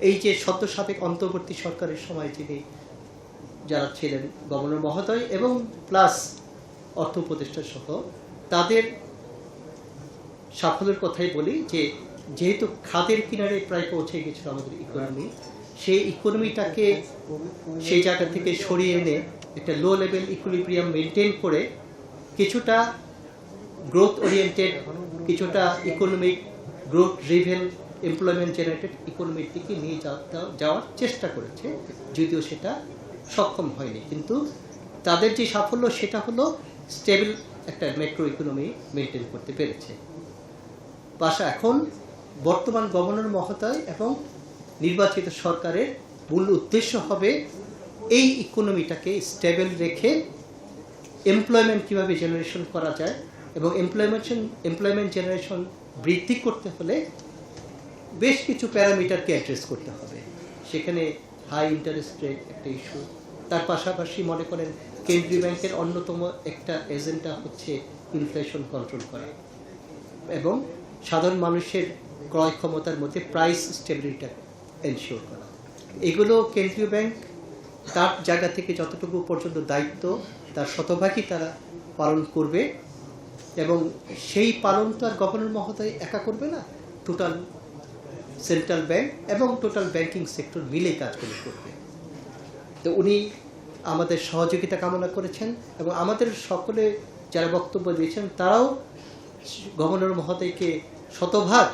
এই যে সদ্য সাবেক অন্তর্বর্তী সরকারের সময় যিনি যারা ছিলেন গভর্নর মহোদয় এবং প্লাস অর্থ উপদেষ্টা সহ তাদের সাফল্যের কথাই বলি যে যেহেতু খাদের কিনারে প্রায় পৌঁছে গেছিল আমাদের ইকোনমি, সেই ইকোনমিটাকে সেই জায়গা থেকে সরিয়ে এনে একটা লো লেভেল ইকুইলিব্রিয়াম মেনটেন করে কিছুটা গ্রোথ ওরিয়েন্টেড, কিছুটা economic growth driven employment generated ইকোনমির দিকে নিয়ে যাওয়ার চেষ্টা করেছে, যদিও সেটা সক্ষম হয়নি। কিন্তু তাদের যে সাফল্য সেটা হলো স্টেবল একটা ম্যাক্রো ইকোনমি মেনটেন করতে পেরেছে। পাশা এখন বর্তমান গভর্নর মহোদয় এবং নির্বাচিত সরকারের মূল উদ্দেশ্য হবে এই ইকোনমিটাকে স্টেবল রেখে এমপ্লয়মেন্ট কীভাবে জেনারেশন করা যায়, এবং এমপ্লয়মেন্ট জেনারেশন বৃদ্ধি করতে হলে বেশ কিছু প্যারামিটারকে অ্যাড্রেস করতে হবে। সেখানে হাই ইন্টারেস্ট রেট একটা ইস্যু, তার পাশাপাশি মনে করেন কেন্দ্রীয় ব্যাংকের অন্যতম একটা এজেন্ডা হচ্ছে ইনফ্লেশন কন্ট্রোল করা এবং সাধারণ মানুষের ক্রয় ক্ষমতার মধ্যে প্রাইস স্টেবিলিটি এনশিওর করা। এগুলো কেন্দ্রীয় ব্যাংক তার জায়গা থেকে যতটুকু পর্যন্ত দায়িত্ব তার শতভাগই তারা পালন করবে, এবং সেই পালন তো আর গভর্নর মহোদয় একা করবে না, টোটাল সেন্ট্রাল ব্যাংক এবং টোটাল ব্যাংকিং সেক্টর মিলে কাজগুলো করবে। তো উনি আমাদের সহযোগিতা কামনা করেছেন এবং আমাদের সকলে যারা বক্তব্য দিয়েছেন তারাও গভর্নর মহোদয়কে শতভাগ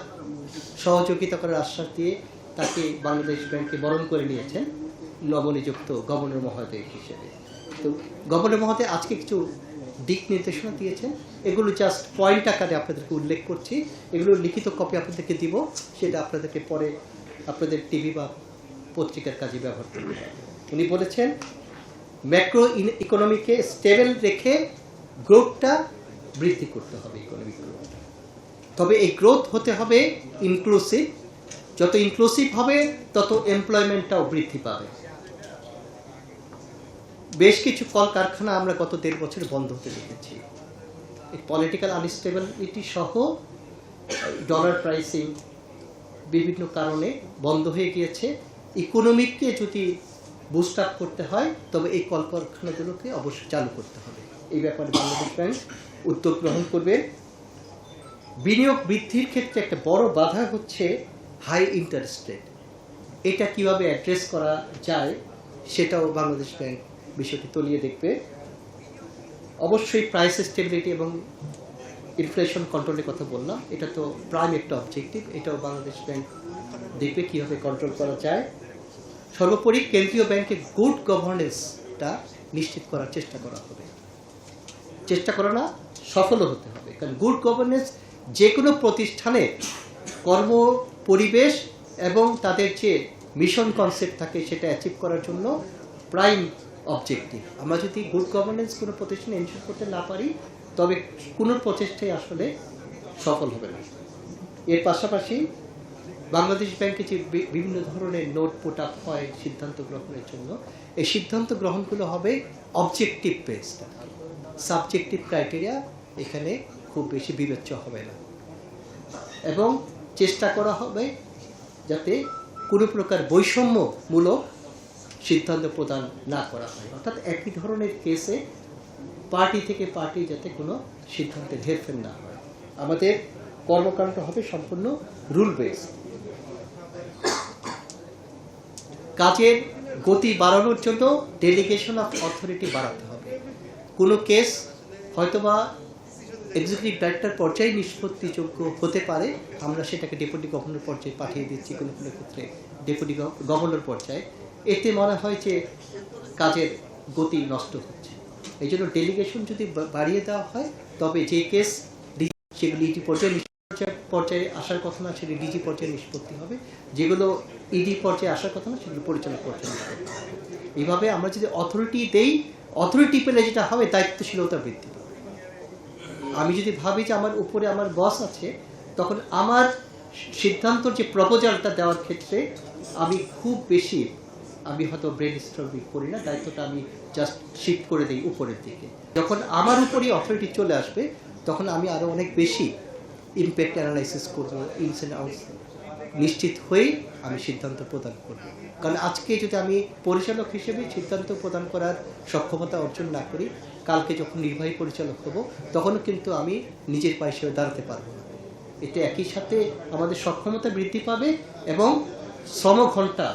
সহযোগিতা করার আশ্বাস দিয়ে তাকে বাংলাদেশ ব্যাংকে বরণ করে নিয়েছেন নবনিযুক্ত গভর্নর মহোদয় হিসেবে। তো গভর্নর মহোদয় আজকে কিছু দিক নির্দেশনা দিয়েছেন, এগুলো জাস্ট পয়েন্ট আকারে আপনাদেরকে উল্লেখ করছি, এগুলো লিখিত কপি আপনাদেরকে দিব, সেটা আপনাদেরকে পরে আপনাদের টিভি বা পত্রিকার কাজে ব্যবহার করতে হবে। উনি বলেছেন ম্যাক্রো ইকোনমিকে স্টেবল রেখে গ্রোথটা বৃদ্ধি করতে হবে ইকোনমিক গ্রোথ, তবে এই গ্রোথ হতে হবে ইনক্লুসিভ, যত ইনক্লুসিভ হবে তত এমপ্লয়মেন্টটাও বৃদ্ধি পাবে। বেশ কিছু কলকারখানা আমরা গত 1.5 বছর বন্ধ হতে দেখেছি, পলিটিক্যাল আনস্টেবিলিটি সহ ডলার প্রাইসিং বিভিন্ন কারণে বন্ধ হয়ে গিয়েছে। ইকোনমিককে যদি বুস্ট আপ করতে হয় তবে এই কলকারখানাগুলোকে অবশ্যই চালু করতে হবে। এই ব্যাপারে বাংলাদেশ ব্যাংক উদ্যোগ গ্রহণ করবে। বিনিয়োগ বৃদ্ধির ক্ষেত্রে একটা বড় বাধা হচ্ছে হাই ইন্টারেস্ট রেট, এটা কিভাবে অ্যাড্রেস করা যায় সেটাও বাংলাদেশ ব্যাংক বিষয়টি তলিয়ে দেখবে। অবশ্যই প্রাইস স্টেবিলিটি এবং ইনফ্লেশন কন্ট্রোলের কথা বললাম, এটা তো প্রাইম একটা অবজেক্টিভ, এটাও বাংলাদেশ ব্যাংক দেখবে কীভাবে কন্ট্রোল করা যায়। সর্বোপরি কেন্দ্রীয় ব্যাংকের গুড গভর্নেন্সটা নিশ্চিত করার চেষ্টা করা হবে, চেষ্টা করা না সফলও হতে হবে, কারণ গুড গভর্নেন্স যে কোনো প্রতিষ্ঠানের কর্ম পরিবেশ এবং তাদের যে মিশন কনসেপ্ট থাকে সেটা অ্যাচিভ করার জন্য প্রাইম অবজেক্টিভ। আমরা যদি গুড গভর্নেন্স কোনো প্রতিষ্ঠানে এনশিওর করতে না পারি তবে কোনো প্রচেষ্টাই আসলে সফল হবে না। এর পাশাপাশি বাংলাদেশ ব্যাংকে যে বিভিন্ন ধরনের নোট পুট আপ হয় সিদ্ধান্ত গ্রহণের জন্য, এই সিদ্ধান্ত গ্রহণগুলো হবে অবজেক্টিভ বেসড, সাবজেক্টিভ ক্রাইটেরিয়া এখানে খুব বেশি বিবেচ্য হবে না, এবং চেষ্টা করা হবে যাতে কোনো প্রকার বৈষম্যমূলক সিদ্ধান্ত প্রদান না করা হয়, অর্থাৎ একই ধরনের কেসে পার্টি থেকে পার্টি যাতে কোনো সিদ্ধান্তে হেরফের না হয়। আমাদের কর্মকাণ্ড হবে সম্পূর্ণ রুল বেসড। কাজের গতি বাড়ানোর জন্য ডেলিগেশন অফ অথরিটি বাড়াতে হবে। কোনো কেস হয়তোবা এক্সিকিউটিভ ডাইরেক্টর পর্যায়ে নিষ্পত্তিযোগ্য হতে পারে, আমরা সেটাকে ডেপুটি গভর্নর পর্যায়ে পাঠিয়ে দিচ্ছি কোনো কোনো ক্ষেত্রে ডেপুটি গভর্নর পর্যায়ে, এতে মনে হয় যে কাজের গতি নষ্ট হচ্ছে। এই জন্য ডেলিগেশন যদি বাড়িয়ে দেওয়া হয় তবে যে কেস সেগুলি ইডি পর্যায়ে আসার কথা না সেগুলি ডিজি পর্যায়ে নিষ্পত্তি হবে, যেগুলো ইডি পর্যায়ে আসার কথা না সেগুলো পরিচালক পর্যায়ে নিষ্পত্তি হবে। এইভাবে আমরা যদি অথরিটি দেই, অথরিটি পেলে যেটা হবে দায়িত্বশীলতা বৃদ্ধি পাবে। আমি যদি ভাবি যে আমার উপরে আমার বস আছে, তখন আমার সিদ্ধান্তর যে প্রপোজালটা দেওয়ার ক্ষেত্রে আমি খুব বেশি হয়তো ব্রেন স্টর্মিং করি না, দায়িত্বটা আমি জাস্ট শিফট করে দিই উপরের দিকে। যখন আমার উপরই অথরিটি চলে আসবে তখন আমি আরও অনেক বেশি ইমপ্যাক্ট অ্যানালাইসিস করবো, ইনস অ্যান্ড আউটস নিশ্চিত হয়েই আমি সিদ্ধান্ত প্রদান করব। কারণ আজকে যদি আমি পরিচালক হিসেবে সিদ্ধান্ত প্রদান করার সক্ষমতা অর্জন না করি, কালকে যখন নির্বাহী পরিচালক হব তখনও কিন্তু আমি নিজের পায়ে হিসেবে দাঁড়াতে পারবো না। এতে একই সাথে আমাদের সক্ষমতা বৃদ্ধি পাবে এবং শ্রমঘণ্টা,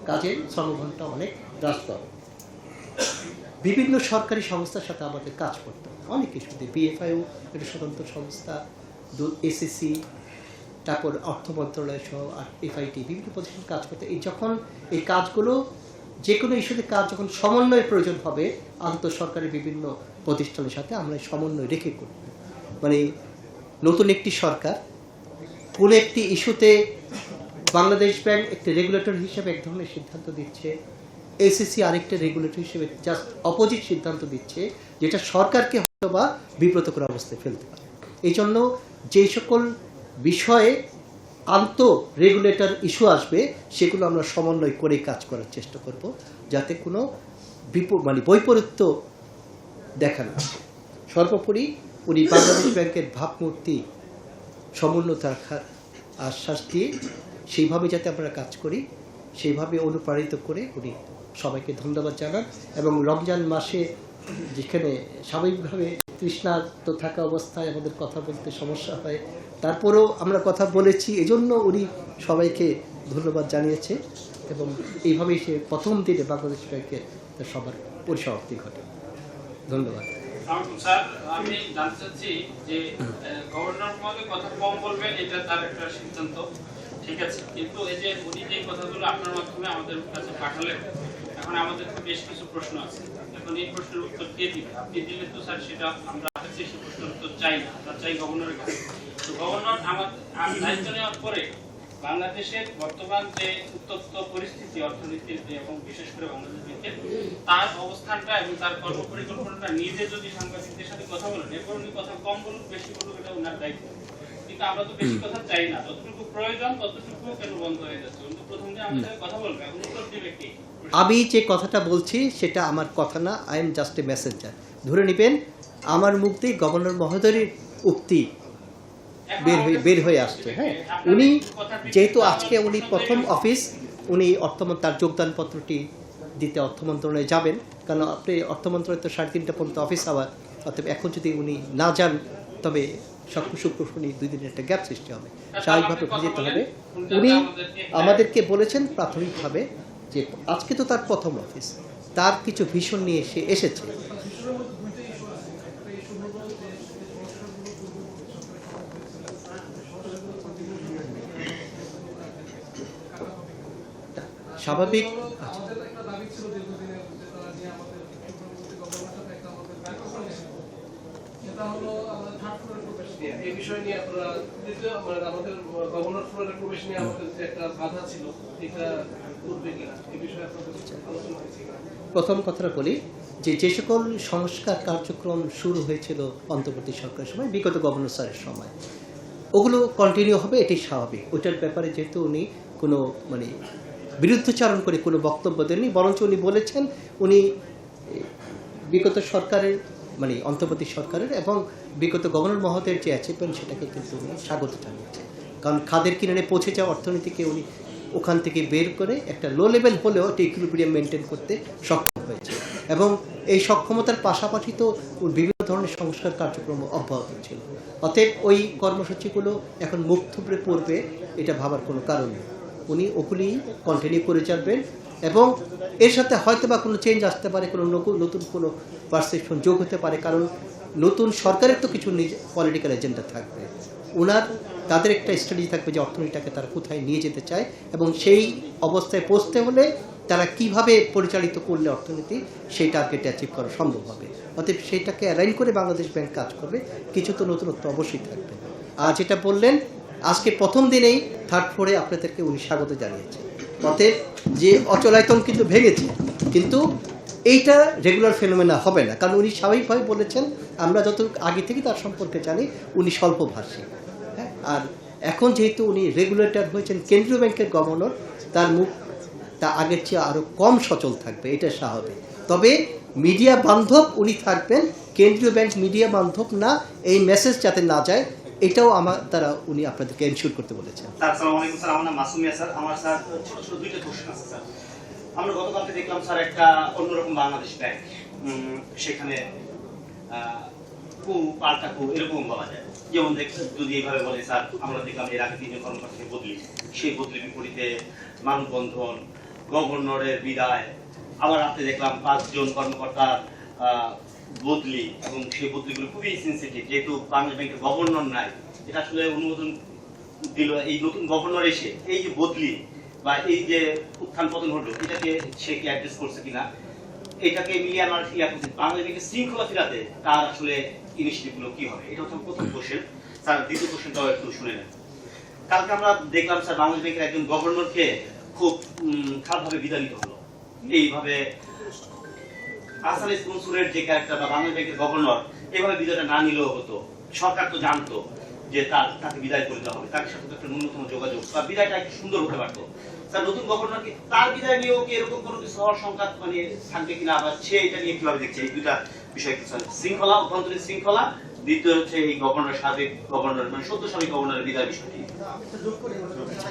কাজের শ্রমঘণ্টা অনেক হ্রাস পাবে। বিভিন্ন সরকারি সংস্থার সাথে আমাদের কাজ করতে হবে অনেক কিছুতে। বিএফআইও একটা স্বতন্ত্র সংস্থা, এসএসসি, তারপর অর্থ মন্ত্রণালয় সহ এফআইটি, বিভিন্ন প্রতিষ্ঠান কাজ করতে। যখন এই কাজগুলো যে কোনো ইস্যুতে কাজ যখন সমন্বয়ের প্রয়োজন হবে আন্তঃসরকারি বিভিন্ন প্রতিষ্ঠানের সাথে, আমরা সমন্বয় রেখে করব। মানে নতুন একটি সরকার কোনো একটি ইস্যুতে বাংলাদেশ ব্যাংক একটি রেগুলেটর হিসেবে এক ধরনের সিদ্ধান্ত দিচ্ছে, এসএসসি আরেকটা রেগুলেটর হিসেবে জাস্ট অপোজিট সিদ্ধান্ত দিচ্ছে, যেটা সরকারকে হয়তো বা বিব্রতকর অবস্থায় ফেলতে পারে। এই জন্য যেই সকল বিষয়ে রেগুলেটর ইস্যু আসবে সেগুলো আমরা সমন্বয় করে কাজ করার চেষ্টা করব, যাতে কোনো বৈপরীত্য দেখা না। সর্বোপরি উনি বাংলাদেশ ব্যাংকের ভাবমূর্তি সমুন্নত রাখার আশ্বাস দিয়ে সেইভাবে যাতে আমরা কাজ করি, সেইভাবে অনুপ্রাণিত করে উনি সবাইকে ধন্যবাদ জানান। এবং রমজান মাসে যেখানে স্বাভাবিকভাবে তৃষ্ণার্ত থাকা অবস্থায় আমাদের কথা বলতে সমস্যা হয়, তারপরেও আমরা কথা বলেছি, এজন্য উনি সবাইকে ধন্যবাদ জানিয়েছে এবং এইভাবেই সে প্রথম দিনে বাংলাদেশ ব্যাংকের সবার পরিসমাপ্তি ঘটে। ধন্যবাদ। স্যার, আমি জানতে চাচ্ছি যে গভর্নর মহোদয় কথা কম বলবেন, এটা তার একটা সিদ্ধান্ত, ঠিক আছে, কিন্তু এই যে উনি যে কথাগুলো আপনার মাধ্যমে আমাদের কাছে পাঠালেন, এখন আমাদের বেশ কিছু প্রশ্ন আছে। এখন এই প্রশ্নের উত্তর কে দিবে? আপনি দিলে তো স্যার সেটা আমরা সেই প্রশ্নের উত্তর চাই না, আমরা চাই গভর্নরের কাছে। তো গভর্নর আমাদের দায়িত্ব নেওয়ার পরে বাংলাদেশের বর্তমান যে উত্তপ্ত পরিস্থিতি অর্থনীতির এবং বিশেষ করে বাংলাদেশ ব্যাংকের, তার অবস্থানটা এবং তার কর্মপরিকল্পনাটা নিজে যদি সাংবাদিকদের সাথে কথা বলেন, এরপর উনি কথা কম বলুক বেশি বলুক এটা ওনার দায়িত্ব, কিন্তু আমরা তো বেশি কথা চাই না, যতটুকু প্রয়োজন ততটুকু কেন বন্ধ হয়ে যাচ্ছে? কিন্তু প্রথম যে আমাদের কথা বলবে, এখন উত্তর দিবে কি? আমি যে কথাটা বলছি সেটা আমার কথা না, I am just a Messenger. ধরে নেবেন আমার মুখ দিয়ে গভর্নর মহোদয়ের উক্তি বের হয়ে আসছে। হ্যাঁ, উনি যেহেতু আজকে উনি প্রথম অফিস, উনি তার যোগদানপত্রটি দিতে অর্থ মন্ত্রণালয়ে যাবেন, কারণ আপনি অর্থ মন্ত্রণালয় তো 3:30 পর্যন্ত অফিস আওয়ার, অতএব এখন যদি উনি না যান তবে শুক্র শনি 2 দিনের একটা গ্যাপ সৃষ্টি হবে, স্বাভাবিকভাবে যেতে হবে। উনি আমাদেরকে বলেছেন প্রাথমিকভাবে যে আজকে তো তার প্রথম অফিস, তার কিছু ভিশন নিয়ে সে এসেছে। স্বাভাবিক প্রথম কথাটা বলি যে সকল সংস্কার কার্যক্রম শুরু হয়েছিল অন্তর্বর্তী সরকারের সময়, বিগত গভর্নর স্যারের সময়, ওগুলো কন্টিনিউ হবে, এটাই স্বাভাবিক। ওইটার ব্যাপারে যেহেতু উনি কোনো বিরুদ্ধচারণ করে কোনো বক্তব্য দেননি, বরঞ্চ উনি বলেছেন উনি বিগত সরকারের অন্তর্বর্তী সরকারের এবং বিগত গভর্নর মহোদয়ের যে অ্যাচিভমেন্ট সেটাকে কিন্তু উনি স্বাগত জানিয়েছেন। কারণ খাদের কিনারে পৌঁছে যাওয়া অর্থনীতিকে উনি ওখান থেকে বের করে একটা লো লেভেল হলেও একটা ইকুইলিব্রিয়াম মেনটেন করতে সক্ষম হয়েছে এবং এই সক্ষমতার পাশাপাশি তো বিভিন্ন ধরনের সংস্কার কার্যক্রম অব্যাহত ছিল। অতএব ওই কর্মসূচিগুলো এখন মুখ থুবড়ে পড়বে এটা ভাবার কোনো কারণ নেই। উনি ওগুলি কন্টিনিউ করে যাবেন এবং এর সাথে হয়তো বা কোনো চেঞ্জ আসতে পারে, কোনো নতুন কোনো পারসেপশন যোগ হতে পারে, কারণ নতুন সরকারের তো কিছু পলিটিক্যাল এজেন্ডা থাকবে, তাদের একটা স্ট্র্যাটেজি থাকবে যে অর্থনীতিটাকে তারা কোথায় নিয়ে যেতে চায় এবং সেই অবস্থায় পৌঁছতে হলে তারা কিভাবে পরিচালিত করলে অর্থনীতি সেই টার্গেটে অ্যাচিভ করা সম্ভব হবে। অতএব সেইটাকে অ্যালাইন করে বাংলাদেশ ব্যাংক কাজ করবে, কিছু তো নতুনত্ব অবশ্যই থাকবে। আর যেটা বললেন আজকে প্রথম দিনেই 3rd ফ্লোরে আপনাদেরকে উনি স্বাগত জানিয়েছে। অতএব যে অচলায়তন কিন্তু ভেঙেছে, কিন্তু এইটা রেগুলার ফেনোমেনা হবে না, কারণ উনি স্বাভাবিকভাবে বলেছেন আমরা যত আগে থেকে তার সম্পর্কে জানি উনি স্বল্পভাষী। হ্যাঁ, আর এখন যেহেতু উনি রেগুলেটর হয়েছেন, কেন্দ্রীয় ব্যাংকের গভর্নর, তার মুখ তা আগের চেয়ে আরও কম সচল থাকবে, এটা স্বাভাবিক। তবে মিডিয়া বান্ধব উনি থাকবেন, কেন্দ্রীয় ব্যাংক মিডিয়া বান্ধব না, এই মেসেজ যাতে না যায় এটাও তারা উনি আপনাদেরকে এনশিওর করতে বলেছেন। স্যার আসসালামু আলাইকুম স্যার, আমার নাম মাসুমিয়া স্যার। আমার স্যার ছোট ছোট দুইটা কোশ্চেন আছে স্যার। আমরা গতকালকে দেখলাম স্যার একটা অন্যরকম বাংলাদেশ ব্যাংক, সেখানে কু পাল্টা কু এরকম বলা যায়। যেমন যদি এইভাবে বলে স্যার, আমরা দেখলাম এর আগে 3 জন কর্মকর্তাকে বদলি, সেই বদলির বিপরীতে মানববন্ধন, গভর্নরের বিদায়, আবার রাতে দেখলাম 5 জন কর্মকর্তার বদলি, এবং সেই বদলিগুলো খুবই সেন্সিটিভ, যেহেতু বাংলাদেশ ব্যাংকের গভর্নর নাই। এটা আসলে অনুমোদন দিল এই নতুন গভর্নর এসে, এই যে বদলি বা এই যে উত্থান পতন হলো, এটাকে সে কি অ্যাড্রেস করছে কিনা, এটাকে মিলিয়ে আমার বাংলাদেশ ব্যাংকের শৃঙ্খলা ফেরাতে তার আসলে ইনিশিয়েটিভ গুলো কি হবে, এটা হচ্ছে প্রথম কোশ্চেন স্যার। দ্বিতীয় কোশ্চেনটাও একটু শুনে নেন। কালকে আমরা দেখলাম স্যার বাংলাদেশ ব্যাংকের একজন গভর্নরকে খুব খারাপভাবে বিদায় নিতে হলো। এইভাবে আহসান মনসুরের যে ক্যারেক্টার বা বাংলাদেশ ব্যাংকের গভর্নর, এইভাবে বিদায়টা না নিলেও হতো। সরকার তো জানতো যে তাকে বিদায় করে দেওয়া হবে, তার সাথে তো একটা ন্যূনতম যোগাযোগ বা বিদায়টা একটু সুন্দর হতে পারতো। স্যার নতুন গভর্নর কি তার বিদায় নিয়েও কি এরকম কোনো কিছু হওয়ার সংখ্যা মানে থাকবে কিনা, আবার সে এটা নিয়ে কিভাবে দেখছে? এই দুইটা বিষয় কি স্যার, শৃঙ্খলা, অভ্যন্তরীণ শৃঙ্খলা, দ্বিতীয় হচ্ছে এই গভর্নর, সাবেক গভর্নর মানে সদ্য সাবেক গভর্নরের বিদায় বিষয়টি।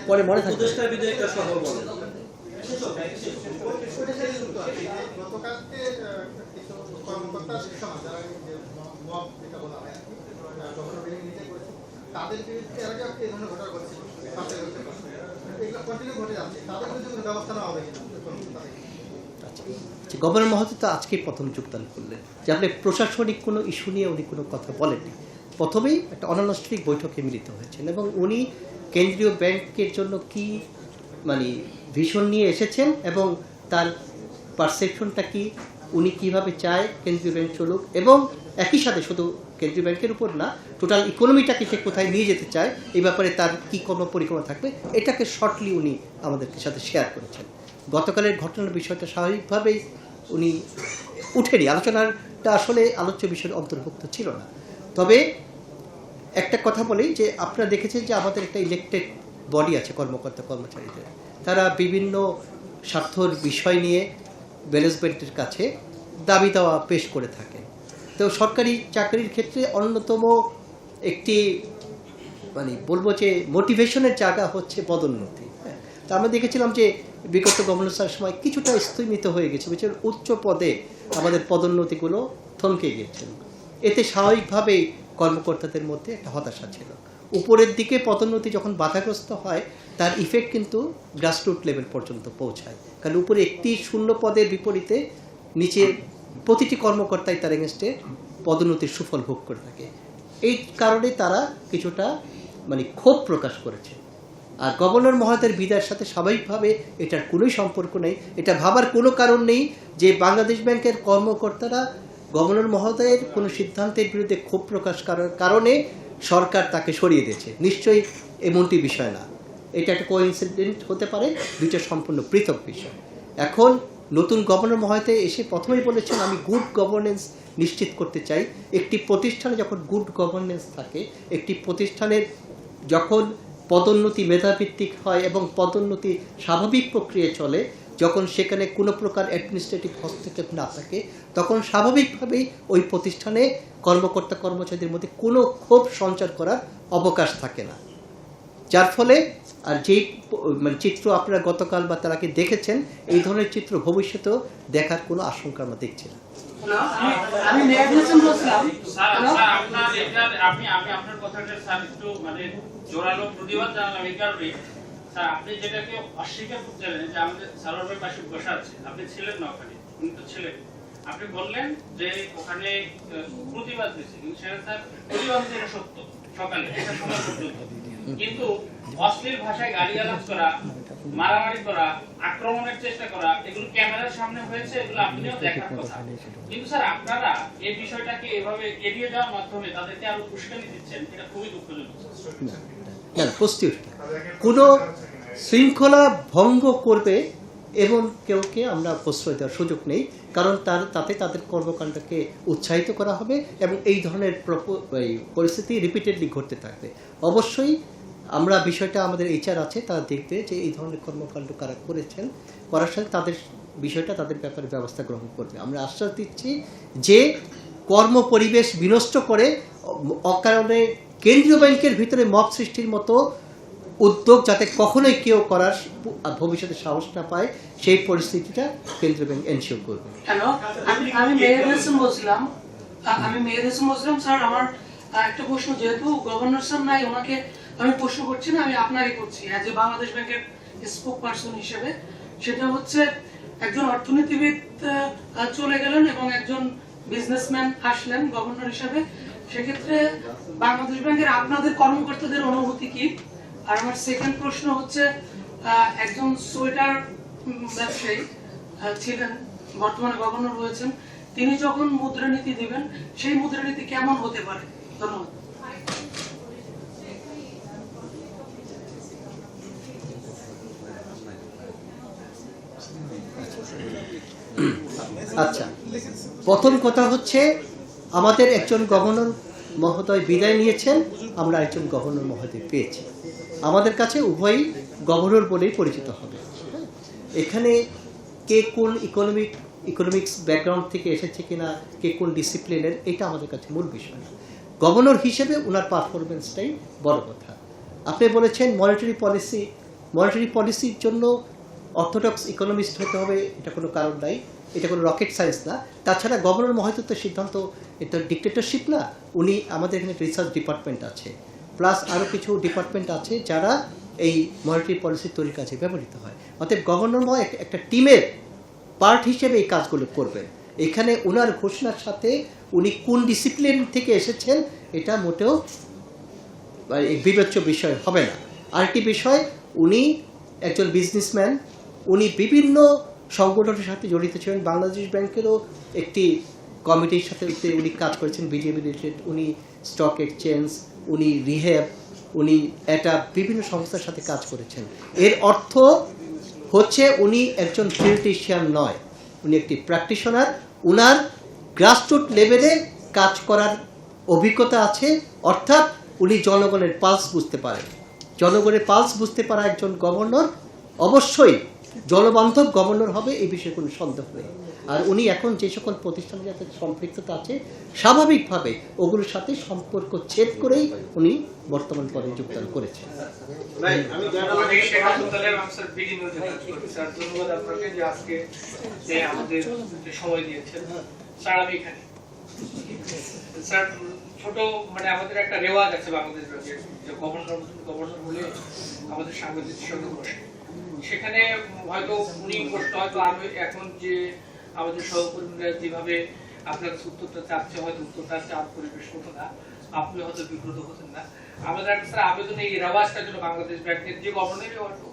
পরে মনে থাকবে উপদেষ্টার বিদায় একটা সহ বলেন। গতকালকে কিছু কর্মকর্তা যারা মব যেটা বলা হয় গভর্নর বিল্ডিং নিচে করেছে, তাদের বিরুদ্ধে এর আগে এই ধরনের ঘটনা ঘটছিল, এগুলো কন্টিনিউ ঘটে যাচ্ছে, তাদের বিরুদ্ধে কোনো ব্যবস্থা নেওয়া হবে কিনা? গভর্নর মহোদয় তো আজকেই প্রথম যোগদান করলেন, যে আপনি প্রশাসনিক কোনো ইস্যু নিয়ে উনি কোনো কথা বলেননি। প্রথমেই একটা অনানুষ্ঠানিক বৈঠকে মিলিত হয়েছেন এবং উনি কেন্দ্রীয় ব্যাংকের জন্য কি মানে ভিশন নিয়ে এসেছেন এবং তার পারসেপশনটা কি, উনি কিভাবে চায় কেন্দ্রীয় ব্যাংক চলুক, এবং একই সাথে শুধু কেন্দ্রীয় ব্যাংকের উপর না, টোটাল ইকোনমিটাকে সে কোথায় নিয়ে যেতে চায়, এই ব্যাপারে তার কী কোনো পরিকল্পনা থাকবে, এটাকে শর্টলি উনি আমাদের সাথে শেয়ার করেছেন। গতকালের ঘটনার বিষয়টা স্বাভাবিকভাবেই উনি উঠেনি, আলোচনাটা আসলে আলোচ্য বিষয়ের অন্তর্ভুক্ত ছিল না। তবে একটা কথা বলি যে আপনারা দেখেছেন যে আমাদের একটা ইলেকটেড বডি আছে কর্মকর্তা কর্মচারীদের, তারা বিভিন্ন স্বার্থর বিষয় নিয়ে ম্যানেজমেন্টের কাছে দাবি দাওয়া পেশ করে থাকে। তো সরকারি চাকরির ক্ষেত্রে অন্যতম একটি মানে বলবো যে মোটিভেশনের জায়গা হচ্ছে পদোন্নতি। হ্যাঁ, তো আমরা দেখেছিলাম যে বিগত গভর্নরের সময় কিছুটা স্থগিত হয়ে গেছে, বিশেষ উচ্চ পদে আমাদের পদোন্নতিগুলো থমকে গিয়েছিল। এতে স্বাভাবিকভাবেই কর্মকর্তাদের মধ্যে একটা হতাশা ছিল। উপরের দিকে পদোন্নতি যখন বাধাগ্রস্ত হয়, তার ইফেক্ট কিন্তু গ্রাসরুট লেভেল পর্যন্ত পৌঁছায়, কারণ উপরে একটি শূন্য পদের বিপরীতে নিচে প্রতিটি কর্মকর্তাই তার এগেনস্টে পদোন্নতির সুফল ভোগ করে থাকে। এই কারণে তারা কিছুটা মানে ক্ষোভ প্রকাশ করেছে। আর গভর্নর মহোদয়ের বিদায়ের সাথে স্বাভাবিকভাবে এটার কোনোই সম্পর্ক নেই। এটা ভাবার কোনো কারণ নেই যে বাংলাদেশ ব্যাংকের কর্মকর্তারা গভর্নর মহোদয়ের কোনো সিদ্ধান্তের বিরুদ্ধে ক্ষোভ প্রকাশ করার কারণে সরকার তাকে সরিয়ে দিয়েছে, নিশ্চয়ই এমনটি বিষয় না। এটা একটা কোইন্সিডেন্ট হতে পারে, দুইটা সম্পূর্ণ পৃথক বিষয়। এখন নতুন গভর্নর মহোদয় এসে প্রথমেই বলেছেন আমি গুড গভর্নেন্স নিশ্চিত করতে চাই। একটি প্রতিষ্ঠানে যখন গুড গভর্নেন্স থাকে, একটি প্রতিষ্ঠানের যখন পদোন্নতি মেধাভিত্তিক হয় এবং পদোন্নতি স্বাভাবিক প্রক্রিয়ায় চলে, যখন সেখানে কোনো প্রকার অ্যাডমিনিস্ট্রেটিভ হস্তক্ষেপ না থাকে, তখন স্বাভাবিকভাবেই ওই প্রতিষ্ঠানে কর্মকর্তা কর্মচারীদের মধ্যে কোনো ক্ষোভ সঞ্চার করার অবকাশ থাকে না। যার ফলে আর যেই মানে চিত্র আপনারা গতকাল বা তার আগে দেখেছেন, এই ধরনের চিত্র ভবিষ্যতেও দেখার কোনো আশঙ্কা আমরা দেখছি না। আমি মেয়াদুল বলছিলাম স্যার আপনার এটা আমি আপনার কথাটা স্যার একটু মানে জোরালো প্রতিবাদ জানালাম এই কারণে। স্যার আপনি যেটাকে অস্বীকার করতে চাইলেন যে আমাদের সালোয়ার ভাই পাশে বসে আছে, আপনি ছিলেন না ওখানে, উনি তো ছিলেন। আপনি বললেন যে ওখানে প্রতিবাদ দিয়েছে, কিন্তু সেটা স্যার প্রতিবাদ যেটা সত্য সকালে এটা সময় পর্যন্ত, কিন্তু অশ্লীল ভাষায় গালিগালাজ করা, মারামারি করা, আক্রমণের চেষ্টা করা, এগুলো ক্যামেরার সামনে হয়েছে, এগুলো আপনিও দেখার কথা। কিন্তু স্যার আপনারা এই বিষয়টাকে এভাবে এড়িয়ে যাওয়ার মাধ্যমে তাদেরকে আরো উস্কানি দিচ্ছেন, এটা খুবই দুঃখজনক। না, প্রস্তুত কোনো শৃঙ্খলা ভঙ্গ করবে এবং কেউকে আমরা প্রশ্রয় দেওয়ার সুযোগ নেই, কারণ তাতে তাদের কর্মকাণ্ডকে উৎসাহিত করা হবে এবং এই ধরনের পরিস্থিতি রিপিটেডলি ঘটতে থাকবে। অবশ্যই আমরা বিষয়টা আমাদের এইচআর আছে, তারা দেখবে যে এই ধরনের কর্মকাণ্ড কারা করেছেন, করার সাথে তাদের বিষয়টা তাদের ব্যাপারে ব্যবস্থা গ্রহণ করবে। আমরা আশ্বাস দিচ্ছি যে কর্ম পরিবেশ বিনষ্ট করে অকারণে কেন্দ্রীয় ব্যাংকের ভিতরে মব সৃষ্টির মতো উদ্যোগ যাতে কখনোই কেউ করার ভবিষ্যতে সাহস না পায়, সেই পরিস্থিতিটা কেন্দ্রীয় ব্যাংক এনশিওর করবে। হ্যালো, আমি মেহের হাসান বলছিলাম। স্যার, আমার একটা প্রশ্ন, যেহেতু গভর্নর স্যার নাই, ওনাকে আমি প্রশ্ন করছি না, আমি আপনারই করছি অ্যাজ এ বাংলাদেশ ব্যাংকের স্পোক পারসন হিসেবে। সেটা হচ্ছে, একজন অর্থনীতিবিদ চলে গেলেন এবং একজন বিজনেসম্যান আসলেন গভর্নর হিসেবে। সেক্ষেত্রে বাংলাদেশ ব্যাংকের আপনাদের কর্মকর্তাদের অনুভূতি কি? আর আমার সেকেন্ড প্রশ্ন হচ্ছে, একজন সোয়েটার ব্যবসায়ী ছিলেন, বর্তমানে গভর্নর হয়েছেন, তিনি যখন মুদ্রানীতি দিবেন, সেই মুদ্রানীতি কেমন হতে পারে? ধন্যবাদ। আচ্ছা, প্রথম কথা হচ্ছে, আমাদের একজন গভর্নর মহোদয় বিদায় নিয়েছেন, আমরা একজন গভর্নর মহোদয় পেয়েছি। আমাদের কাছে উভয়ই গভর্নর বলেই পরিচিত হবে। এখানে কে কোন ইকোনমিক্স ব্যাকগ্রাউন্ড থেকে এসেছে কিনা, কে কোন ডিসিপ্লিনের, এটা আমাদের কাছে মূল বিষয় না। গভর্নর হিসেবে ওনার পারফরমেন্সটাই বড় কথা। আপনি বলেছেন মনিটারি পলিসির জন্য অর্থোডক্স ইকোনমিস্ট হতে হবে, এটা কোনো কারণ নাই, এটা কোনো রকেট সায়েন্স না। তাছাড়া গভর্নর মহোদয়ের সিদ্ধান্ত, এটা ডিক্টেটরশিপ না। উনি, আমাদের এখানে রিসার্চ ডিপার্টমেন্ট আছে, প্লাস আরও কিছু ডিপার্টমেন্ট আছে যারা এই মনিটারি পলিসি তৈরির কাজে ব্যবহৃত হয়। অতএব গভর্নর মহোদয় একটা টিমের পার্ট হিসেবে এই কাজগুলো করবেন। এখানে ওনার ঘোষণার সাথে উনি কোন ডিসিপ্লিন থেকে এসেছেন এটা মোটেও বিবেচ্য বিষয় হবে না। আরেকটি বিষয়, উনি একজন বিজনেসম্যান, উনি বিভিন্ন সংগঠনের সাথে জড়িত ছিলেন। বাংলাদেশ ব্যাংকেরও একটি কমিটির সাথে উনি কাজ করেছেন, বিজেপি রিলেটেড। উনি স্টক এক্সচেঞ্জ, উনি রিহ্যাব, উনি একটা বিভিন্ন সংস্থার সাথে কাজ করেছেন। এর অর্থ হচ্ছে উনি একজন থিওরিটিশিয়ান নয়, উনি একটি প্র্যাকটিশনার। উনার গ্রাসরুট লেভেলে কাজ করার অভিজ্ঞতা আছে, অর্থাৎ উনি জনগণের পালস বুঝতে পারেন। জনগণের পালস বুঝতে পারা একজন গভর্নর অবশ্যই জনবান্ধব গভর্নর হবে, এই বিষয়ে কোনো সন্দেহ নেই। আর উনি এখন যে সকল প্রতিষ্ঠানের সাথে সম্পৃক্ততা আছে, স্বাভাবিকভাবে ওগুলোর সাথে সম্পর্ক ছেদ করেই উনি বর্তমান পদে যোগদান করেছেন। সময় দিয়েছেন স্যার। আমি এখানে স্যার ছোট, মানে আমাদের একটা রেওয়াজ আছে বাংলাদেশ ব্যাংকের, যে গভর্নর হলে আমাদের সাংবাদিকদের সঙ্গে বসে, সেখানে হয়তো উনি প্রশ্ন, হয়তো আমি এখন যে আমাদের সহকর্মীরা যেভাবে আপনার উত্তরটা চাচ্ছে, হয়তো উত্তরটা চাপ পরিবেশ হতো না, আপনি হয়তো বিব্রত হতেন না। আমাদের একটা স্যার আবেদন, এই রেওয়াজটার জন্য বাংলাদেশ ব্যাংকের যে গভর্নরই হয়তো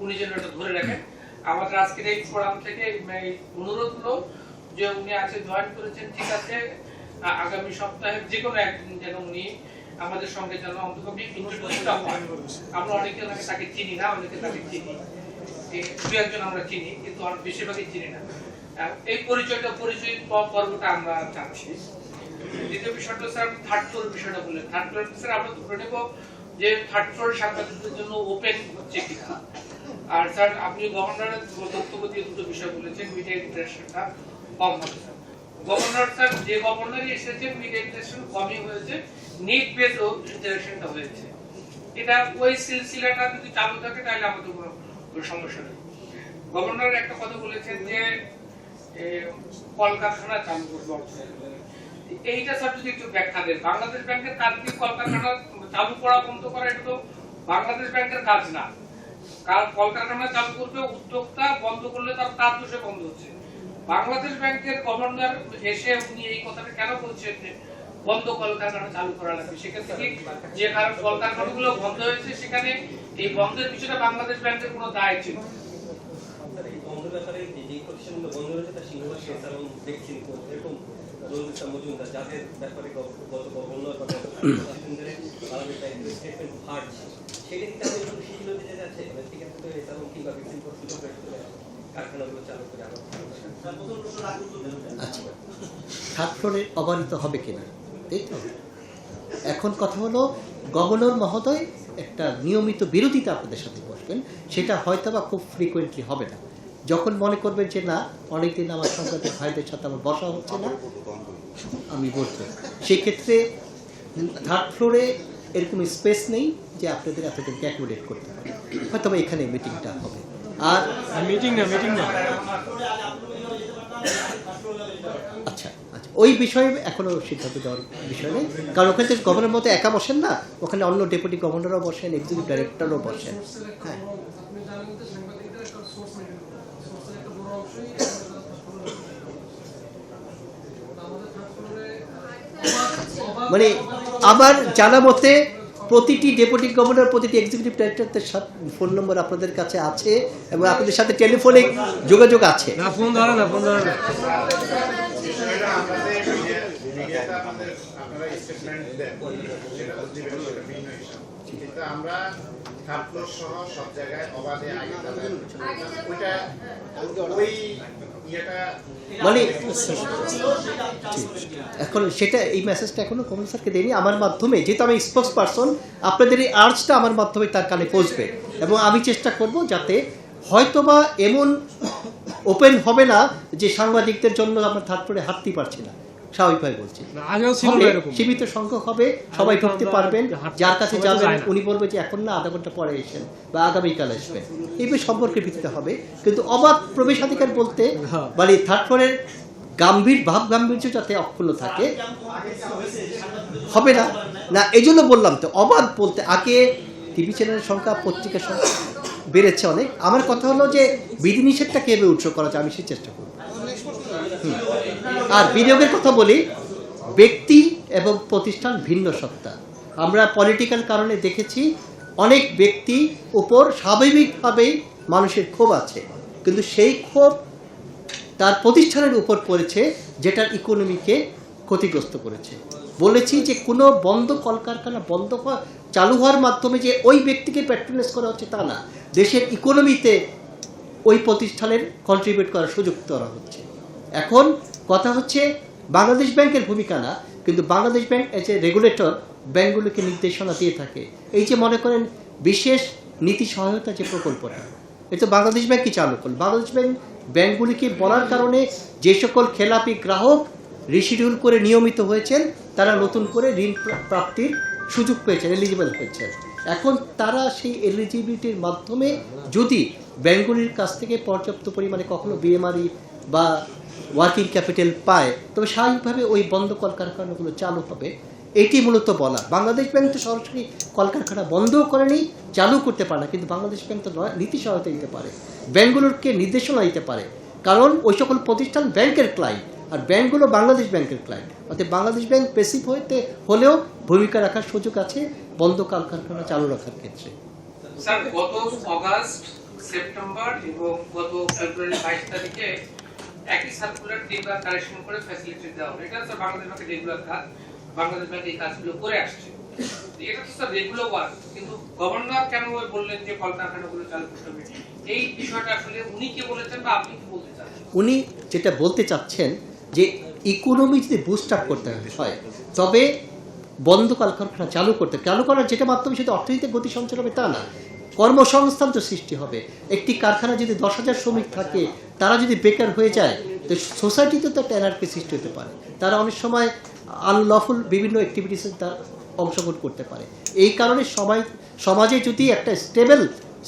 উনি যেন এটা ধরে রাখেন। আমাদের আজকের এই ফোরাম থেকে অনুরোধ হলো যে উনি আজকে জয়েন করেছেন, ঠিক আছে, আগামী সপ্তাহে যে কোনো একদিন যেন উনি আমাদের সঙ্গে যেন অন্তত ইন্ট্রোডিউসটা হয়। আমরা অনেকে তাকে চিনি না, অনেকে তাকে চিনি, দু একজন আমরা চিনি, কিন্তু বেশিরভাগই চিনি না। এই পরিচয় পর্বটা আমরা চাচ্ছি। দ্বিতীয় বিষয়টা স্যার, থার্ড ফ্লোর বিষয়টা বললেন। থার্ড ফ্লোর স্যার আমরা ধরে নেব যে থার্ড ফ্লোর সাংবাদিকদের জন্য ওপেন হচ্ছে কিনা। আর স্যার আপনি গভর্নরের বক্তব্য দিয়ে দুটো বিষয় বলেছেন, মিডিয়া ইন্টারেকশনটা কম হবে। গভর্নর স্যার, যে গভর্নরই এসেছেন, মিডিয়া ইন্টারেকশন কমই হয়েছে, নিড বেস ইন্টারেকশনটা হয়েছে। এটা ওই সিলসিলাটা যদি চালু থাকে তাহলে আমাদের কোনো সমস্যা নেই। গভর্নর একটা কথা বলেছেন যে কলকারখানা চালু করবে, এইটা স্যার যদি একটু ব্যাখ্যা দেন। বাংলাদেশ ব্যাংকের কাজ কি কলকারখানা চালু করা বন্ধ করা? এটা তো বাংলাদেশ ব্যাংকের কাজ না। কারণ কলকারখানা চালু করবে উদ্যোক্তা, বন্ধ করলে তার কাজ দোষে বন্ধ হচ্ছে। বাংলাদেশ ব্যাংকের গভর্নর এসে উনি এই কথাটা কেন বলছেন যে বন্ধ কলকারখানা চালু করা লাগবে? সেক্ষেত্রে কি যে কারণ কলকারখানাগুলো বন্ধ হয়েছে, সেখানে এই বন্ধের পিছনে বাংলাদেশ ব্যাংকের কোনো দায় ছিল? যাদের ব্যাপারে গত গভর্নর বা সেটা কি তাদের শিথিল দিতে যাচ্ছে? সেক্ষেত্রে তো এরকম কিংবা কারখানাগুলো চালু করে আবার থার্ড ফ্লোরে অবারিত হবে কিনা, তাই তো? এখন কথা হলো, গভর্নর মহোদয় একটা নিয়মিত বিরোধিতা আপনাদের সাথে বসবেন, সেটা হয়তো বা খুব ফ্রিকুয়েন্টলি হবে না। যখন মনে করবেন যে না, অনেকদিন আমার সাংবাদিক ভাইদের সাথে আমার বসা হচ্ছে না, আমি বলবো। সেক্ষেত্রে থার্ড ফ্লোরে এরকম স্পেস নেই যে আপনাদের এতজনকে অ্যাকোমোডেট করতে হবে, হয়তো এখানে মিটিংটা হবে। আর মিটিং না আচ্ছা আচ্ছা, ওই বিষয়ে এখনো সিদ্ধান্ত দেওয়ার বিষয় নেই, কারণ ওখানে তো গভর্নর মতো একা বসেন না, ওখানে অন্য ডেপুটি গভর্নরও বসেন, এক্সিকিউটিভ ডাইরেক্টরও বসেন। হ্যাঁ, আপনি জানেন যে সাংবাদিকদের একটা সোর্স মেনটেন করতে হয়, সোর্সের একটা বড় অংশই আমাদের থার্ড ফ্লোরে মানে আমার জানা মতে প্রতিটি ডেপুটি গভর্নর, প্রতিটি এক্সিকিউটিভ ডাইরেক্টরদের ফোন নম্বর আপনাদের কাছে আছে এবং আপনাদের সাথে টেলিফোনিক যোগাযোগ আছে। না, ফোন ধরে না। কিন্তু আমরা থার্ড ফ্লোর সহ সব জায়গায় অবাধে আগে ওইটা ওই ইয়েটা মানে এখন সেটা এই মেসেজটা এখনো কমল স্যারকে দেয়নি, আমার মাধ্যমে, যেহেতু আমি স্পোক্স পারসন, আপনাদের এই আর্জটা আমার মাধ্যমে তার কানে পৌঁছবে এবং আমি চেষ্টা করব যাতে হয়তোবা এমন ওপেন হবে না যে সাংবাদিকদের জন্য আমরা থার্ড ফ্লোরে হাঁটতেই পারছি না, স্বাভাবিকভাবে বলছি, আগেও ছিল হবে, এরকম। সীমিত সংখ্যক হবে, সবাই ঢুকতে পারবেন, যার কাছে সবাই তো যাবেন যায় না। উনি বলবে যে এখন না, আধা ঘন্টা পরে এসেন বা আগামীকাল আসবেন, এই সম্পর্কের ভিত্তিতে হবে। কিন্তু অবাধ প্রবেশাধিকার বলতে মানে থার্ড ফ্লোরের ভাব গাম্ভীর্য যাতে অক্ষুণ্ণ থাকে হবে না, না এই জন্য বললাম তো, অবাধ বলতে আগে টিভি চ্যানেলের সংখ্যা, পত্রিকার সংখ্যা বেড়েছে অনেক। আমার কথা হলো যে বিধিনিষেধটা কিভাবে উৎস করা যায়, আমি সেই চেষ্টা করব। আর বিনিয়োগের কথা বলি, ব্যক্তি এবং প্রতিষ্ঠান ভিন্ন সত্তা। আমরা পলিটিক্যাল কারণে দেখেছি অনেক ব্যক্তি উপর স্বাভাবিকভাবেই মানুষের ক্ষোভ আছে, কিন্তু সেই ক্ষোভ তার প্রতিষ্ঠানের উপর পড়েছে যেটার ইকোনমিকে ক্ষতিগ্রস্ত করেছে। বলেছি যে কোনো বন্ধ কলকারখানা বন্ধ হওয়া, চালু হওয়ার মাধ্যমে যে ওই ব্যক্তিকে প্যাট্রোনাইজ করা হচ্ছে তা না, দেশের ইকোনমিতে ওই প্রতিষ্ঠানের কন্ট্রিবিউট করার সুযোগ করা হচ্ছে। এখন কথা হচ্ছে বাংলাদেশ ব্যাংকের ভূমিকা না, কিন্তু Bangladesh bank as a regulator ব্যাংকগুলোকে নির্দেশনা দিয়ে থাকে। এই যে মনে করেন বিশেষ নীতি সহায়তা যে প্রকল্পটা, এটা বাংলাদেশ ব্যাংকই চালু করল। বাংলাদেশ ব্যাংক ব্যাংকগুলিকে বলার কারণে যে সকল খেলাপি গ্রাহক রিশিডিউল করে নিয়মিত হয়েছেন তারা নতুন করে ঋণ প্রাপ্তির সুযোগ পেয়েছেন, এলিজিবল হয়েছেন। এখন তারা সেই এলিজিবিলিটির মাধ্যমে যদি ব্যাংকগুলির কাছ থেকে পর্যাপ্ত পরিমাণে কখনো বিএমআরই বা ওয়ার্কিং ক্যাপিটাল পায়, তবে স্বাভাবিকভাবে ওই বন্ধ কলকারখানাগুলো চালু হবে। এটি মূলত বলা। বাংলাদেশ ব্যাংক তো সরাসরি কলকারখানা বন্ধও করেনি, চালু করতে পারে না, কিন্তু বাংলাদেশ ব্যাংক তো নীতি সহায়তা দিতে পারে, ব্যাংকগুলোকে নির্দেশনা দিতে পারে, কারণ ওই সকল প্রতিষ্ঠান ব্যাংকের ক্লায়েন্ট আর ব্যাংকগুলো বাংলাদেশ ব্যাংকের ক্লায়েন্ট। অর্থাৎ বাংলাদেশ ব্যাংক পেসিভ হইতে হলেও ভূমিকা রাখার সুযোগ আছে বন্ধ কলকারখানা চালু রাখার ক্ষেত্রে। স্যার, গত অগাস্ট, সেপ্টেম্বর এবং গত ফেব্রুয়ারি 22 তারিখে একই সার্কুলার 3 বার কারেকশন করে ফ্যাসিলিটি দেওয়া হবে। এটা স্যার বাংলাদেশ ব্যাংকের রেগুলার কাজ, বাংলাদেশ ব্যাংক এই কাজগুলো করে আসছে। এটা তো স্যার রেগুলার ওয়ার্ক, কিন্তু গভর্নর কেন বললেন যে কলকারখানাগুলো চালু করতে হবে? এই বিষয়টা আসলে উনি কি বলেছেন বা আপনি কি বলতে চান? উনি যেটা বলতে চাচ্ছেন যে ইকোনমি যদি বুস্ট আপ করতে হয় তবে বন্ধ কলকারখানা চালু করার যেটা মাধ্যমে শুধু অর্থনীতির গতি সঞ্চার হবে তা না, কর্মসংস্থান তো সৃষ্টি হবে। একটি কারখানা যদি 10,000 শ্রমিক থাকে, তারা যদি বেকার হয়ে যায়, তো সোসাইটিতে তো একটা এনার্কি সৃষ্টি হতে পারে, তারা অনেক সময় আনলফুল বিভিন্ন অ্যাক্টিভিটিসে তারা অংশগ্রহণ করতে পারে। এই কারণে সমাজে যদি একটা স্টেবল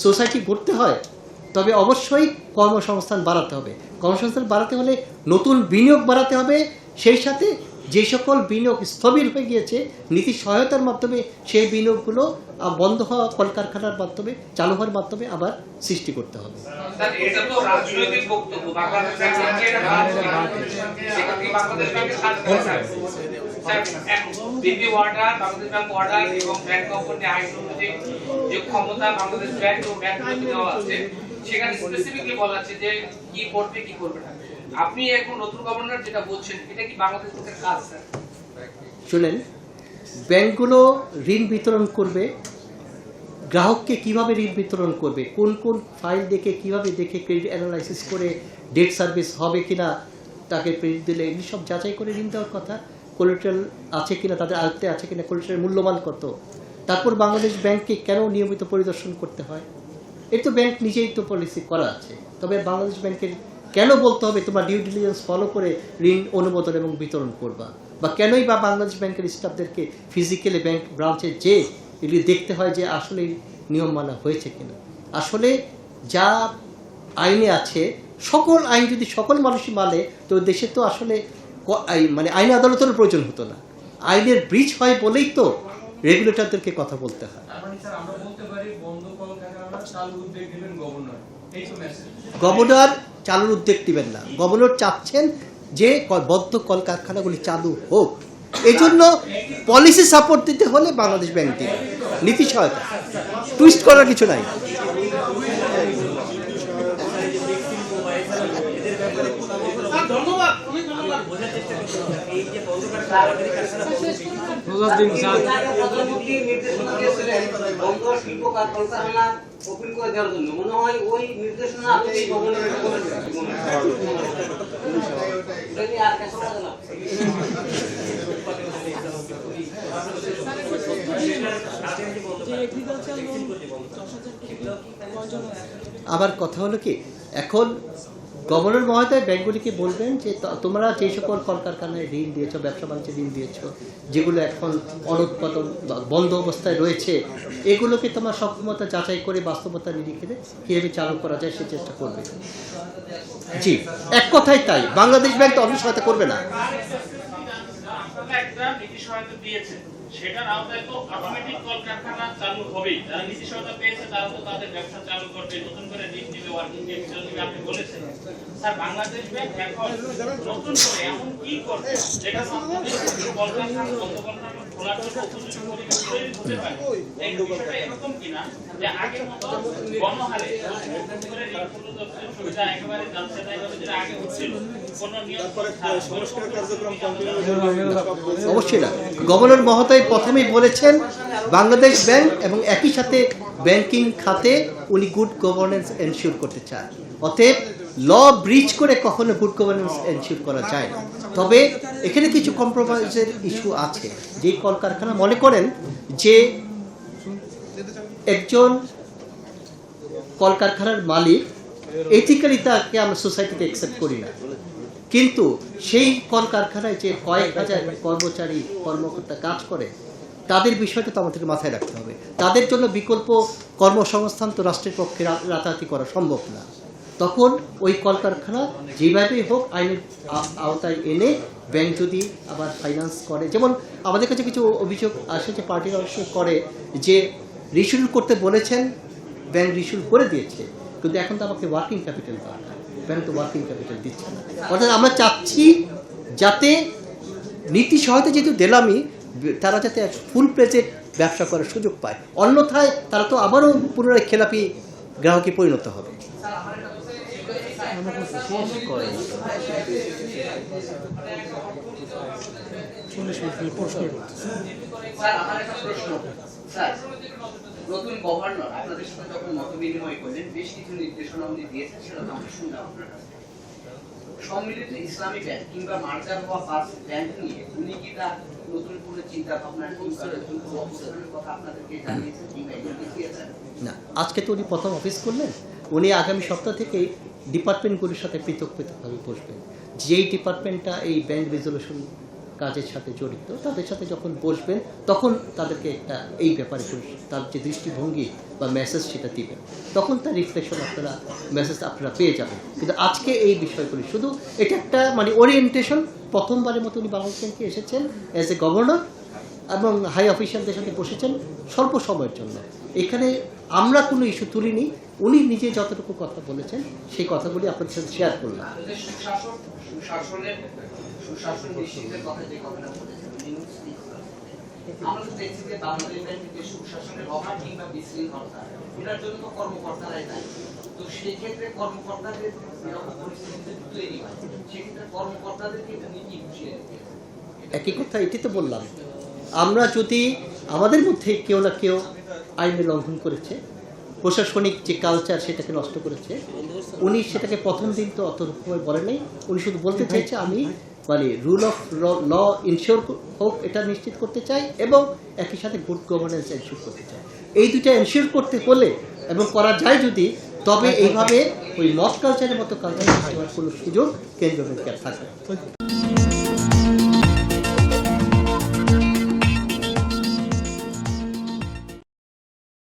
সোসাইটি গড়তে হয় তবে অবশ্যই কর্মসংস্থান বাড়াতে হবে। কর্মসংস্থান বাড়াতে হলে নতুন বিনিয়োগ বাড়াতে হবে, সেই সাথে যে সকল বিনিয়োগ স্থবির হয়ে গিয়েছে নীতি সহায়তার মাধ্যমে সেই বিনিয়োগগুলো বন্ধ হওয়া কলকারখানার মাধ্যমে চালু হওয়ার মাধ্যমে আবার সৃষ্টি করতে হবে। স্যার, এটা তো রাজনৈতিক বক্তব্য। বাংলাদেশ ব্যাংকের এটা সেক্ষেত্রে বাংলাদেশ ব্যাংকের কাজ করে স্যার। বিবি ওয়ার্ডার, বাংলাদেশ ব্যাংক ওয়ার্ডার এবং ব্যাংক কোম্পানি আইন অনুযায়ী যে ক্ষমতা বাংলাদেশ ব্যাংক ও ব্যাংকগুলোকে দেওয়া আছে, সেখানে স্পেসিফিকলি বলা আছে যে কি করবে কি করবে না। আপনি এখন নতুন গভর্নর যেটা বলছেন, এটা কি বাংলাদেশ ব্যাংকের কাজ স্যার? শুনেন, ব্যাংকগুলো ঋণ বিতরণ করবে, গ্রাহককে কিভাবে ঋণ বিতরণ করবে, কোন কোন ফাইল দেখে কিভাবে দেখে ক্রেডিট অ্যানালাইসিস করে ডেট সার্ভিস হবে কিনা, তাকে ক্রেডিট দিলে এগুলি সব যাচাই করে ঋণ দেওয়ার কথা, কোলেটারাল আছে কিনা, তাদের আয়ত্তে আছে কিনা, কোলেটারালের মূল্যমান কত। তারপর বাংলাদেশ ব্যাংককে কেন নিয়মিত পরিদর্শন করতে হয়, এই তো ব্যাংক নিজেই তো পলিসি করা আছে, তবে বাংলাদেশ ব্যাংকের কেন বলতে হবে তোমার ডিউ ডিলিজেন্স ফলো করে ঋণ অনুমোদন এবং বিতরণ করবা, বা কেনই বা বাংলাদেশ ব্যাংকের স্টাফদেরকে ফিজিক্যালি ব্যাংক ব্রাঞ্চে যে এগুলি দেখতে হয় যে আসলে নিয়ম মানা হয়েছে কিনা। আসলে যা আইনে আছে সকল আইন যদি সকল মানুষই মানে তো দেশে তো আসলে মানে আইন আদালতেরও প্রয়োজন হতো না। আইনের ব্রিজ হয় বলেই তো রেগুলেটরদেরকে কথা বলতে হয়। গভর্নর চালুর উদ্যোগ দিবেন না, গভর্নর চাচ্ছেন যে বদ্ধ কলকারখানাগুলি চালু হোক। এই জন্য পলিসি সাপোর্ট দিতে হলে বাংলাদেশ ব্যাংক দিবে, নীতি সহায়তা, টুইস্ট করার কিছু নাই। ধন্যবাদ। শিল্প কলকারখানা ওপেন করে দেওয়ার জন্য মনে হয় ওই নির্দেশনা আবার কথা হলো কি, এখন গভর্নর মহোদয় ব্যাংকগুলিকে বলবেন যে তোমরা যে সকল কলকারখানায় ঋণ দিয়েছো, ব্যবসা বাণিজ্যে ঋণ দিয়েছো, যেগুলো এখন অনুৎপাদন বন্ধ অবস্থায় রয়েছে, এগুলোকে তোমার সক্ষমতা যাচাই করে বাস্তবতা নিরীক্ষে কীভাবে চালু করা যায় সে চেষ্টা করবে। জি, এক কথাই তাই, বাংলাদেশ ব্যাংক তো অফিস সহায়তা করবে না। একটা নীতি সহায়তা দিয়েছে, সেটার আওতায় তো অটোমেটিক কলকারখানা চালু হবেই। যারা নীতি সহায়তা পেয়েছে তারা তো তাদের ব্যবসা চালু করবে, নতুন করে ঋণ দিবে, ওয়ার্কিং ক্যাপিটাল দিবে। আপনি বলেছেন স্যার বাংলাদেশ ব্যাংক এখন নতুন করে এমন কি করবে যেটার মাধ্যমে কলকারখানা খোলার জন্য উপযুক্ত পরিবেশ তৈরি হতে পারে। এই বিষয়টা এরকম কিনা যে আগের মতো গণহারে নতুন করে ঋণ পুনরুদ্ধারের সুবিধা একেবারে জানতে না, এভাবে যেটা আগে হচ্ছিল কোনো নিয়ন্ত্রণ অবশ্যই না। গভর্নর মহোদয় প্রথমেই বলেছেন বাংলাদেশ ব্যাংক এবং একই সাথে ব্যাংকিং খাতে উনি গুড গভর্নেন্স এনশিওর করতে চান। অতএব ল ব্রিচ করে কখনো গুড গভর্নেন্স এনশিওর করা যায় না। তবে এখানে কিছু কম্প্রোমাইজের ইস্যু আছে। যেই কলকারখানা মনে করেন যে একজন কলকারখানার মালিক এথিক্যালি তাকে আমরা সোসাইটিতে অ্যাকসেপ্ট করি না, কিন্তু সেই কলকারখানায় যে কয়েক হাজার কর্মচারী কর্মকর্তা কাজ করে তাদের বিষয়টা তো আমাদেরকে মাথায় রাখতে হবে। তাদের জন্য বিকল্প কর্মসংস্থান তো রাষ্ট্রের পক্ষে রাতারাতি করা সম্ভব না। তখন ওই কলকারখানা যেভাবেই হোক আইনের আওতায় এনে ব্যাংক যদি আবার ফাইন্যান্স করে, যেমন আমাদের কাছে কিছু অভিযোগ আসে যে পার্টির অংশ করে যে রিশিডিউল করতে বলেছেন, ব্যাংক রিশিডিউল করে দিয়েছে, কিন্তু এখন তো আমাকে ওয়ার্কিং ক্যাপিটাল দরকার, ব্যাংক তো ওয়ার্কিং ক্যাপিটাল দিচ্ছে না। অর্থাৎ আমরা চাচ্ছি যাতে নীতি সহায়তা যেহেতু দিলামই, তারা যাতে ফুল প্লেজে ব্যবসা করার সুযোগ পায়, অন্যথায় তারা তো আবারও পুনরায় খেলাপি গ্রাহকে পরিণত হবে। নতুন গভর্নর আপনাদের সাথে যখন মত বিনিময় করলেন বেশ কিছু নির্দেশনা উনি দিয়েছেন, সেটা আমরা শুনলাম আপনার কাছে। সম্মিলিত ইসলামী ব্যাংক কিংবা মার্জার হওয়া পাঁচ ব্যাংক নিয়ে উনি কি তার নতুন করে চিন্তা ভাবনার কথা আপনাদেরকে জানিয়েছেন কিংবা দেখিয়েছেন? না, আজকে তো উনি প্রথম অফিস করলেন, উনি আগামী সপ্তাহ থেকে ডিপার্টমেন্টগুলির সাথে পৃথক পৃথকভাবে বসবেন। যেই ডিপার্টমেন্টটা এই ব্যাংক রেজলিউশন কাজের সাথে জড়িত তাদের সাথে যখন বসবেন তখন তাদেরকে একটা এই ব্যাপারে তার যে দৃষ্টিভঙ্গি বা মেসেজ সেটা দিবেন, তখন তার রিফ্লেকশন আপনারা মেসেজ আপনারা পেয়ে যাবেন। কিন্তু আজকে এই বিষয়গুলি শুধু এটা একটা মানে ওরিয়েন্টেশন। প্রথমবারের মতো উনি বাংলাদেশ ব্যাংকে এসেছেন অ্যাজ এ গভর্নর এবং হাই অফিসিয়ালদের সাথে বসেছেন স্বল্প সময়ের জন্য। এখানে আমরা কোনো ইস্যু তুলিনি, উনি নিজে যতটুকু কথা বলেছেন সেই কথাগুলি আপনাদের সাথে শেয়ার করলাম। সুশাসন নিশ্চিতের কথা যে কথাটা বলেছেন, আমরা তো দেখছি যে বাংলাদেশ ব্যাংকে সুশাসনের অভাব কিংবা বিশৃঙ্খলতা, এটার জন্য তো কর্মকর্তারাই দায়ী। তো সেই ক্ষেত্রে কর্মকর্তাদের এরকম পরিস্থিতি তৈরি হয়, সেক্ষেত্রে কর্মকর্তাদেরকে উনি কি বুঝিয়ে দিতেন? একই কথা, এটি তো বললাম, আমরা যদি আমাদের মধ্যে কেউ না কেউ আইনের লঙ্ঘন করেছে, প্রশাসনিক যে কালচার সেটাকে নষ্ট করেছে, উনি সেটাকে প্রথম দিন তো অত রকমের বলে নেই। উনি শুধু বলতে চাইছে আমি মানে রুল অফ ল ইনশিওর হোক এটা নিশ্চিত করতে চাই এবং একই সাথে গুড গভর্নেন্স এনশিওর করতে চাই। এই দুইটা এনশিওর করতে হলে এবং করা যায় যদি, তবে এইভাবে ওই মব কালচারের মতো কালচার সৃষ্টি হওয়ার কোনো সুযোগ কেন্দ্রীয় ব্যাংকের থাকে না।